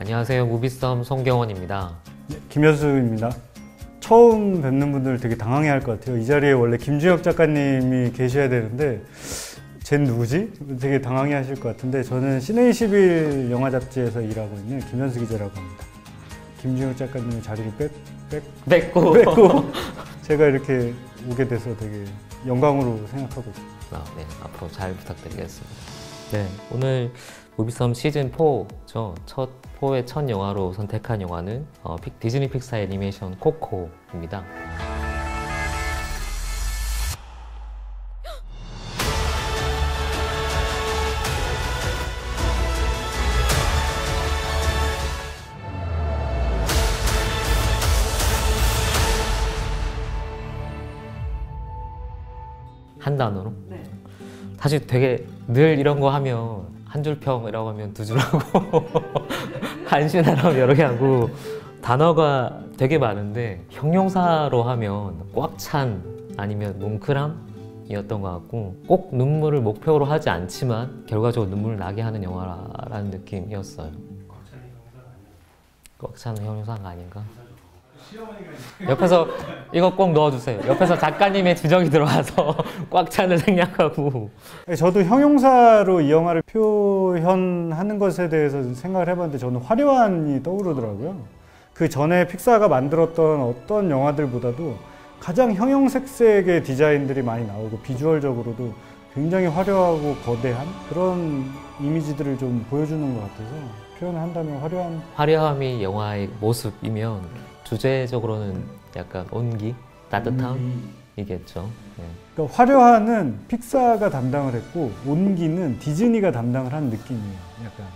안녕하세요. 무비썸 송경원입니다. 네, 김현수입니다. 처음 뵙는 분들 되게 당황해할 것 같아요. 이 자리에 원래 김준혁 작가님이 계셔야 되는데 쟨 누구지? 되게 당황해하실 것 같은데 저는 시네21 영화 잡지에서 일하고 있는 김현수 기자라고 합니다. 김준혁 작가님의 자리를 뺏고 제가 이렇게 오게 돼서 되게 영광으로 생각하고 있습니다. 네, 앞으로 잘 부탁드리겠습니다. 네, 오늘 무비썸 시즌4죠. 포의 첫 영화로 선택한 영화는 디즈니 픽사 애니메이션 코코입니다. 한 단어로? 네. 사실 되게 늘 이런 거 하면 한 줄 평이라고 하면 두 줄 하고 한 시나라고 여러 개 하고 단어가 되게 많은데 형용사로 하면 꽉 찬 아니면 뭉클함이었던 것 같고 꼭 눈물을 목표로 하지 않지만 결과적으로 눈물을 나게 하는 영화라는 느낌이었어요. 꽉 차는 형용사가 아닌가? 옆에서 이거 꼭 넣어주세요. 옆에서 작가님의 지적이 들어와서 꽉 찬을 생략하고. 저도 형용사로 이 영화를 표현하는 것에 대해서 생각을 해봤는데 저는 화려한이 떠오르더라고요. 그 전에 픽사가 만들었던 어떤 영화들보다도 가장 형형색색의 디자인들이 많이 나오고 비주얼적으로도 굉장히 화려하고 거대한 그런 이미지들을 좀 보여주는 것 같아서 표현을 한다면 화려함이 영화의 모습이면 주제적으로는 약간 온기, 따뜻함이겠죠. 네. 그러니까 화려함은 픽사가 담당을 했고 온기는 디즈니가 담당을 한 느낌이에요. 약간.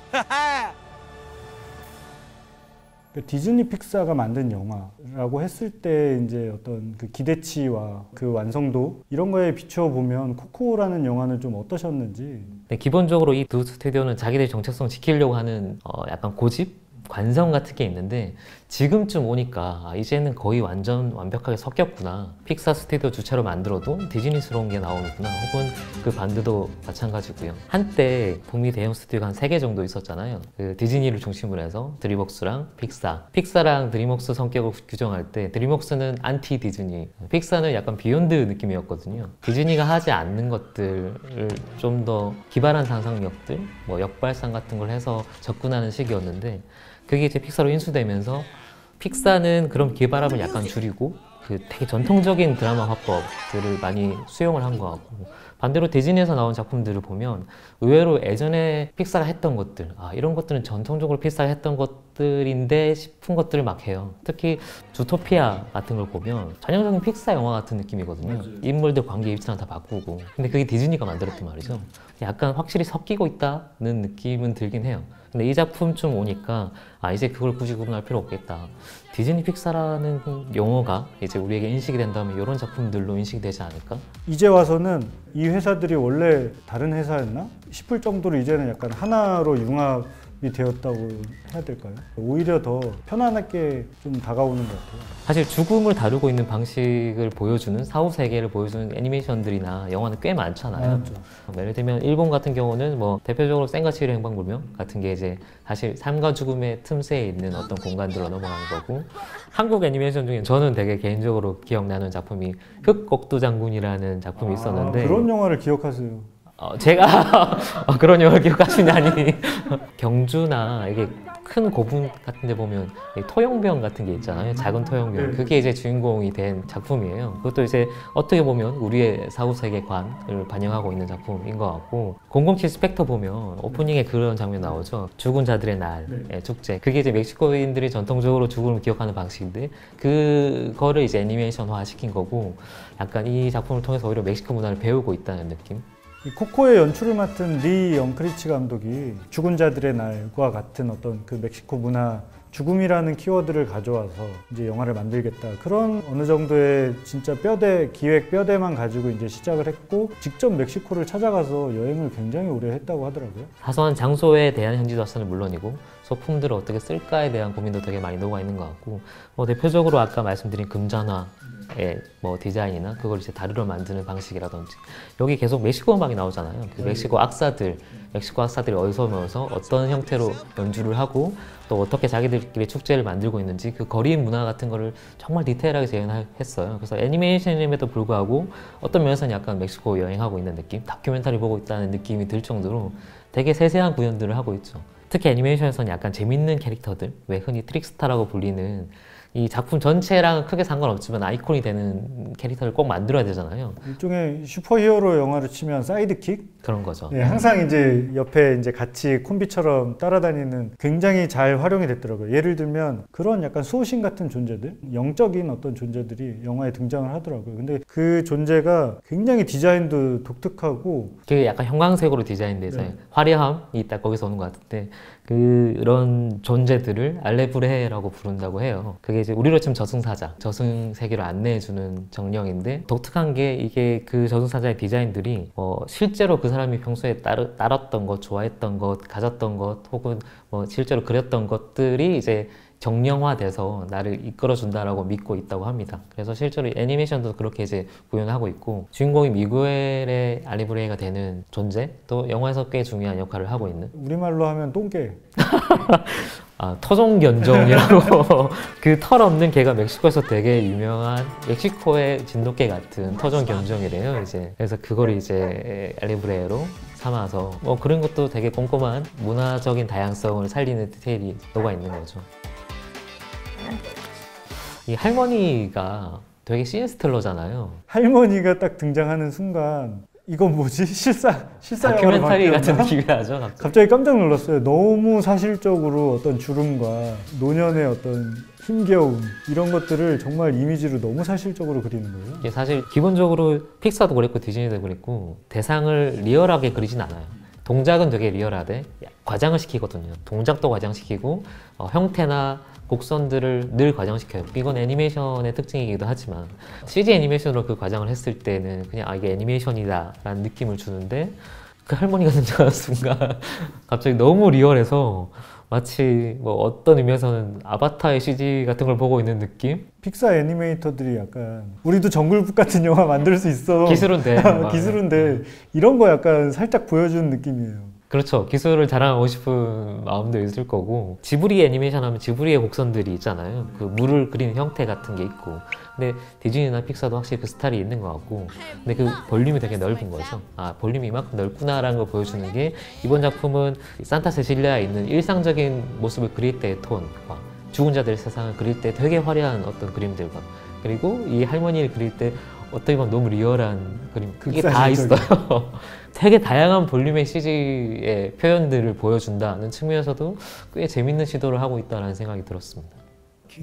그러니까 디즈니 픽사가 만든 영화라고 했을 때 이제 어떤 그 기대치와 그 완성도 이런 거에 비추어 보면 코코라는 영화는 좀 어떠셨는지. 네, 기본적으로 이 두 스튜디오는 자기들의 정체성 지키려고 하는 약간 고집? 관성 같은 게 있는데 지금쯤 오니까 이제는 거의 완전 완벽하게 섞였구나. 픽사 스튜디오 주체로 만들어도 디즈니스러운 게 나오는구나. 혹은 그 반대도 마찬가지고요. 한때 북미 대형 스튜디오가 한 3개 정도 있었잖아요. 그 디즈니를 중심으로 해서 드림웍스랑 픽사. 픽사랑 드림웍스 성격을 규정할 때 드림웍스는 안티 디즈니, 픽사는 약간 비욘드 느낌이었거든요. 디즈니가 하지 않는 것들을 좀 더 기발한 상상력들, 뭐 역발상 같은 걸 해서 접근하는 시기였는데 그게 이제 픽사로 인수되면서 픽사는 그런 기발함을 약간 줄이고 그 되게 전통적인 드라마 화법들을 많이 수용을 한 것 같고 반대로 디즈니에서 나온 작품들을 보면 의외로 예전에 픽사가 했던 것들 이런 것들은 전통적으로 픽사가 했던 것들인데 싶은 것들을 막 해요. 특히 주토피아 같은 걸 보면 전형적인 픽사 영화 같은 느낌이거든요. 맞아요. 인물들 관계 입장을 다 바꾸고 근데 그게 디즈니가 만들었단 말이죠. 약간 확실히 섞이고 있다는 느낌은 들긴 해요. 근데 이 작품쯤 오니까 이제 그걸 굳이 구분할 필요 없겠다. 디즈니 픽사라는 용어가 이제 우리에게 인식이 된다면 이런 작품들로 인식이 되지 않을까? 이제 와서는 이 회사들이 원래 다른 회사였나 싶을 정도로 이제는 약간 하나로 융합이 되었다고 해야 될까요? 오히려 더 편안하게 좀 다가오는 것 같아요. 사실 죽음을 다루고 있는 방식을 보여주는 사후 세계를 보여주는 애니메이션들이나 영화는 꽤 많잖아요. 맞죠. 예를 들면 일본 같은 경우는 뭐 대표적으로 센과 치히로 행방불명 같은 게 이제 사실 삶과 죽음의 틈새에 있는 어떤 공간들로 넘어가는 거고 한국 애니메이션 중에 저는 되게 개인적으로 기억나는 작품이 흑곡두 장군이라는 작품이 있었는데 그런 영화를 기억하세요? 제가 그런 영화를 기억하시냐니 경주나 이게 큰 고분 같은 데 보면 토용병 같은 게 있잖아요. 작은 토용병. 그게 이제 주인공이 된 작품이에요. 그것도 이제 어떻게 보면 우리의 사후세계관을 반영하고 있는 작품인 것 같고 007 스펙터 보면 오프닝에 그런 장면 나오죠. 죽은 자들의 날, 축제. 그게 이제 멕시코인들이 전통적으로 죽음을 기억하는 방식인데 그거를 이제 애니메이션화 시킨 거고 약간 이 작품을 통해서 오히려 멕시코 문화를 배우고 있다는 느낌? 이 코코의 연출을 맡은 리 영크리치 감독이 죽은 자들의 날과 같은 어떤 그 멕시코 문화, 죽음이라는 키워드를 가져와서 이제 영화를 만들겠다. 그런 어느 정도의 진짜 기획 뼈대만 가지고 이제 시작을 했고 직접 멕시코를 찾아가서 여행을 굉장히 오래 했다고 하더라고요. 사소한 장소에 대한 현지 자산은 물론이고 소품들을 어떻게 쓸까에 대한 고민도 되게 많이 녹아 있는 것 같고 대표적으로 아까 말씀드린 금잔화 뭐 디자인이나 그걸 이제 다리로 만드는 방식이라든지 여기 계속 멕시코 음악이 나오잖아요. 그 멕시코 악사들이 어디서 모여서 어떤 형태로 연주를 하고 또 어떻게 자기들끼리 축제를 만들고 있는지 그 거리 문화 같은 거를 정말 디테일하게 재현했어요. 그래서 애니메이션임에도 불구하고 어떤 면에서는 약간 멕시코 여행하고 있는 느낌, 다큐멘터리 보고 있다는 느낌이 들 정도로 되게 세세한 구현들을 하고 있죠. 특히 애니메이션에서는 약간 재밌는 캐릭터들, 왜 흔히 트릭스타라고 불리는 이 작품 전체랑 크게 상관없지만 아이콘이 되는 캐릭터를 꼭 만들어야 되잖아요. 일종의 슈퍼히어로 영화로 치면 사이드킥? 그런 거죠. 네, 항상 이제 옆에 이제 같이 콤비처럼 따라다니는 굉장히 잘 활용이 됐더라고요. 예를 들면 그런 약간 수호신 같은 존재들, 영적인 어떤 존재들이 영화에 등장을 하더라고요. 근데 그 존재가 굉장히 디자인도 독특하고 그게 약간 형광색으로 디자인돼서 화려함이 딱 거기서 오는 것 같은데 그런 존재들을 알레브레라고 부른다고 해요. 그게 이제 우리로 치면 저승사자, 저승세계로 안내해주는 정령인데 독특한 게 이게 그 저승사자의 디자인들이 실제로 그 사람이 평소에 따랐던 것, 좋아했던 것, 가졌던 것 혹은 뭐 실제로 그렸던 것들이 이제 정령화돼서 나를 이끌어준다라고 믿고 있다고 합니다. 그래서 실제로 애니메이션도 그렇게 이제 구현하고 있고 주인공이 미구엘의 알리브레이가 되는 존재 또 영화에서 꽤 중요한 역할을 하고 있는 우리말로 하면 똥개 터종견종이라고 그 털 없는 개가 멕시코에서 되게 유명한 멕시코의 진돗개 같은 터종견종이래요. 이제 그래서 그걸 이제 알리브레로 삼아서 뭐 그런 것도 되게 꼼꼼한 문화적인 다양성을 살리는 디테일이 녹아 있는 거죠. 이 할머니가 되게 시니스틀러잖아요. 할머니가 딱 등장하는 순간 이건 뭐지? 실사 다큐멘터리 같은 느낌이 나죠. 갑자기 깜짝 놀랐어요. 너무 사실적으로 어떤 주름과 노년의 어떤 힘겨움 이런 것들을 정말 이미지로 너무 사실적으로 그리는 거예요. 이게 사실 기본적으로 픽사도 그랬고 디즈니도 그랬고 대상을 리얼하게 그리진 않아요. 동작은 되게 리얼하되 과장을 시키거든요. 동작도 과장시키고 형태나 곡선들을 늘 과장시켜요. 이건 애니메이션의 특징이기도 하지만 CG 애니메이션으로 그 과장을 했을 때는 그냥 이게 애니메이션이다 라는 느낌을 주는데 그 할머니가 등장하는 순간 갑자기 너무 리얼해서 마치 뭐 어떤 의미에서는 아바타의 CG 같은 걸 보고 있는 느낌? 픽사 애니메이터들이 약간 우리도 정글북 같은 영화 만들 수 있어. 기술은 돼. 기술은 돼. 이런 거 약간 살짝 보여주는 느낌이에요. 그렇죠. 기술을 자랑하고 싶은 마음도 있을 거고 지브리 애니메이션 하면 지브리의 곡선들이 있잖아요. 그 물을 그리는 형태 같은 게 있고 근데 디즈니나 픽사도 확실히 그 스타일이 있는 것 같고 근데 그 볼륨이 되게 넓은 거죠. 볼륨이 이만큼 넓구나라는 걸 보여주는 게 이번 작품은 산타 세실리아에 있는 일상적인 모습을 그릴 때의 톤과 죽은 자들의 세상을 그릴 때 되게 화려한 어떤 그림들과 그리고 이 할머니를 그릴 때 어떻게 보면 너무 리얼한 그림 이게 다 있어요. 되게 다양한 볼륨의 CG의 표현들을 보여준다는 측면에서도 꽤 재밌는 시도를 하고 있다는 생각이 들었습니다.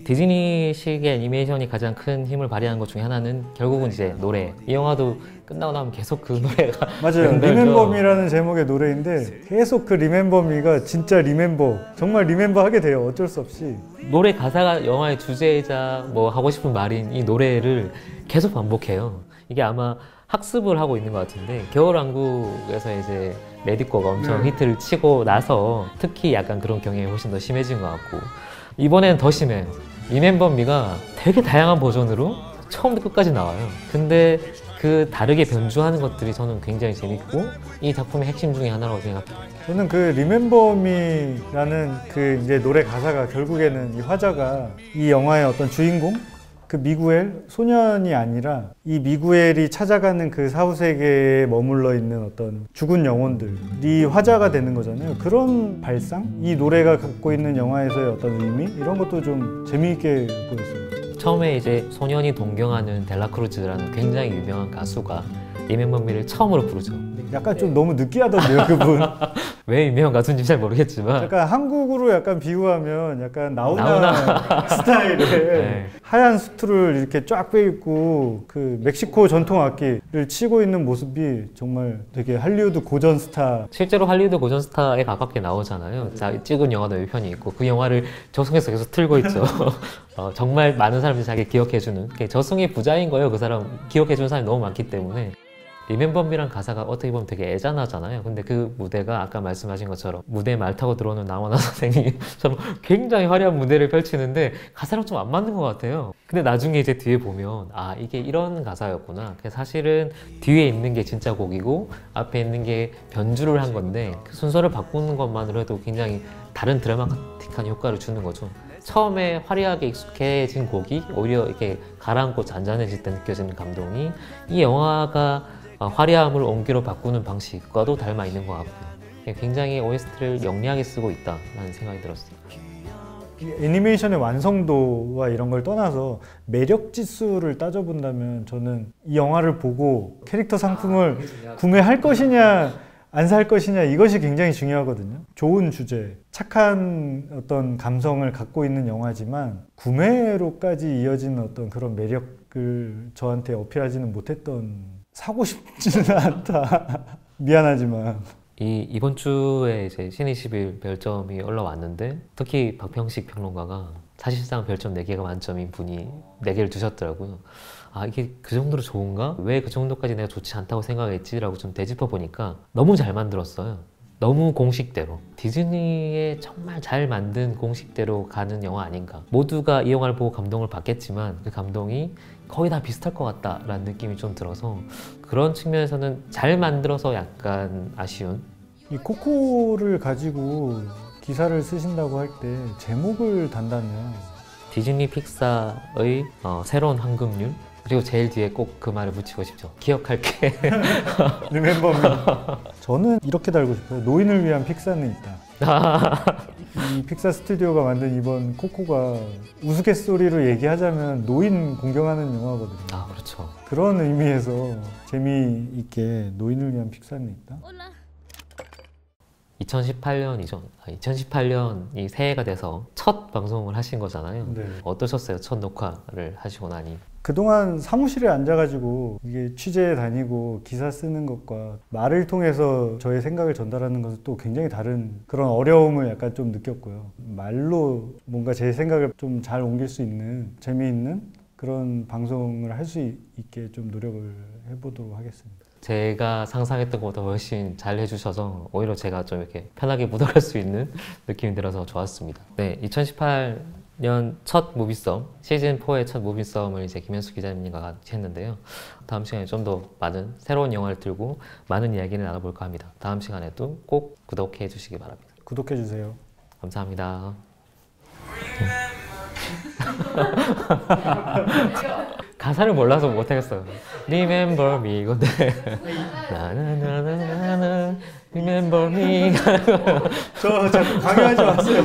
디즈니식의 애니메이션이 가장 큰 힘을 발휘하는 것 중에 하나는 결국은 이제 노래. 이 영화도 끝나고 나면 계속 그 노래가 맞아요. 리멤버미라는 제목의 노래인데 계속 그 리멤버미가 진짜 리멤버 정말 리멤버 하게 돼요. 어쩔 수 없이 노래 가사가 영화의 주제이자 뭐 하고 싶은 말인 이 노래를 계속 반복해요. 이게 아마 학습을 하고 있는 것 같은데 겨울왕국에서 이제 레디꼬가 엄청 히트를 치고 나서 특히 약간 그런 경향이 훨씬 더 심해진 것 같고 이번에는 더 심해요. 리멤버미가 되게 다양한 버전으로 처음부터 끝까지 나와요. 근데 그 다르게 변주하는 것들이 저는 굉장히 재밌고 이 작품의 핵심 중에 하나라고 생각해요. 저는 그 리멤버미라는 그 이제 노래 가사가 결국에는 이 화자가 이 영화의 어떤 주인공 그 미구엘 소년이 아니라 이 미구엘이 찾아가는 그 사후세계에 머물러 있는 어떤 죽은 영혼들이 화자가 되는 거잖아요. 그런 발상? 이 노래가 갖고 있는 영화에서의 어떤 의미? 이런 것도 좀 재미있게 보였어요. 처음에 이제 소년이 동경하는 델라크루즈라는 굉장히 유명한 가수가 리멤버미를 처음으로 부르죠. 약간 좀 너무 느끼하던데요, 그분. 왜 유명한 가수인지 잘 모르겠지만 약간 한국으로 약간 비유하면 약간 나훈아 스타일의 네. 하얀 수트를 이렇게 쫙 빼입고 그 멕시코 전통 악기를 치고 있는 모습이 정말 되게 할리우드 고전 스타. 실제로 할리우드 고전 스타에 가깝게 나오잖아요. 찍은 영화도 몇 편이 있고 그 영화를 저승에서 계속 틀고 있죠. 정말 많은 사람들이 자기 기억해주는 저승의 부자인 거예요. 그 사람 기억해주는 사람이 너무 많기 때문에 Remember Me란 가사가 어떻게 보면 되게 애잔하잖아요. 근데 그 무대가 아까 말씀하신 것처럼 무대에 말 타고 들어오는 나훈아 선생님처럼 굉장히 화려한 무대를 펼치는데 가사랑 좀 안 맞는 것 같아요. 근데 나중에 이제 뒤에 보면 아 이게 이런 가사였구나. 사실은 뒤에 있는 게 진짜 곡이고 앞에 있는 게 변주를 한 건데 그 순서를 바꾸는 것만으로 해도 굉장히 다른 드라마틱한 효과를 주는 거죠. 처음에 화려하게 익숙해진 곡이 오히려 이렇게 가라앉고 잔잔해질 때 느껴지는 감동이 이 영화가 화려함을 온기로 바꾸는 방식과도 닮아 있는 것 같고요. 굉장히 OST를 영리하게 쓰고 있다는 생각이 들었어요. 애니메이션의 완성도와 이런 걸 떠나서 매력 지수를 따져본다면 저는 이 영화를 보고 캐릭터 상품을 구매할 것이냐 안 살 것이냐 이것이 굉장히 중요하거든요. 좋은 주제, 착한 어떤 감성을 갖고 있는 영화지만 구매로까지 이어지는 어떤 그런 매력을 저한테 어필하지는 못했던, 사고 싶지는 않다. 미안하지만. 이번 주에 이제 신의 21 별점이 올라왔는데 특히 박평식 평론가가 사실상 별점 4개가 만점인 분이 4개를 주셨더라고요. 아 이게 그 정도로 좋은가? 왜 그 정도까지 내가 좋지 않다고 생각했지? 라고 좀 되짚어 보니까 너무 잘 만들었어요. 너무 공식대로. 디즈니의 정말 잘 만든 공식대로 가는 영화 아닌가. 모두가 이 영화를 보고 감동을 받겠지만 그 감동이 거의 다 비슷할 것 같다라는 느낌이 좀 들어서 그런 측면에서는 잘 만들어서 약간 아쉬운. 이 코코를 가지고 기사를 쓰신다고 할 때 제목을 단다면 디즈니 픽사의 새로운 황금률, 그리고 제일 뒤에 꼭 그 말을 붙이고 싶죠. 기억할게. 리멤버 미. 저는 이렇게 달고 싶어요. 노인을 위한 픽사는 있다. 이 픽사 스튜디오가 만든 이번 코코가 우스갯소리로 얘기하자면 노인 공경하는 영화거든요. 아 그렇죠. 그런 의미에서 재미있게 노인을 위한 픽사는 있다. 2018년이죠. 2018년이 새해가 돼서 첫 방송을 하신 거잖아요. 네. 어떠셨어요? 첫 녹화를 하시고 나니? 그동안 사무실에 앉아가지고 이게 취재 다니고 기사 쓰는 것과 말을 통해서 저의 생각을 전달하는 것은 또 굉장히 다른 그런 어려움을 약간 좀 느꼈고요. 말로 뭔가 제 생각을 좀 잘 옮길 수 있는 재미있는 그런 방송을 할 수 있게 좀 노력을 해보도록 하겠습니다. 제가 상상했던 것보다 훨씬 잘 해주셔서 오히려 제가 좀 이렇게 편하게 묻어갈 수 있는 느낌이 들어서 좋았습니다. 네, 2018년 첫 무비썸, 시즌4의 첫 무비썸을 이제 김현수 기자님과 같이 했는데요. 다음 시간에 좀 더 많은 새로운 영화를 들고 많은 이야기를 나눠볼까 합니다. 다음 시간에도 꼭 구독해 주시기 바랍니다. 구독해주세요. 감사합니다. 가사를 몰라서 못하겠어요. Remember me 이건데 나나나나나 Remember me 저 자꾸 강요하지 마세요.